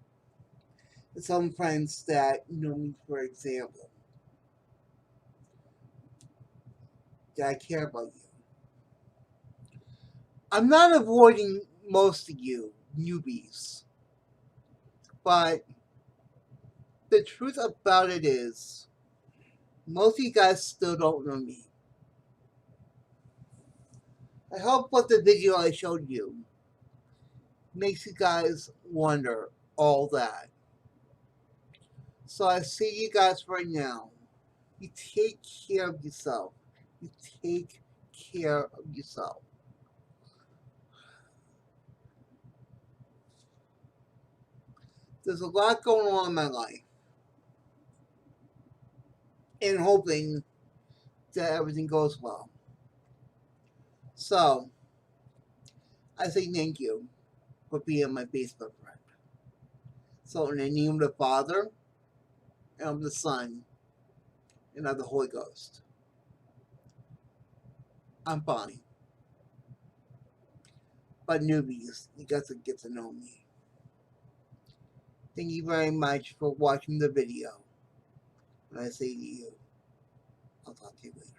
Speaker 1: and some friends that know me, for example, that I care about you. I'm not avoiding most of you newbies, but the truth about it is, most of you guys still don't know me. I hope what the video I showed you makes you guys wonder all that. So I see you guys right now. You take care of yourself. You take care of yourself. There's a lot going on in my life. And hoping that everything goes well. So, I say thank you for being my Facebook friend. So, in the name of the Father, and of the Son, and of the Holy Ghost, I'm fine. But newbies, you got to get to know me. Thank you very much for watching the video. And I say to you, I'll talk to you later.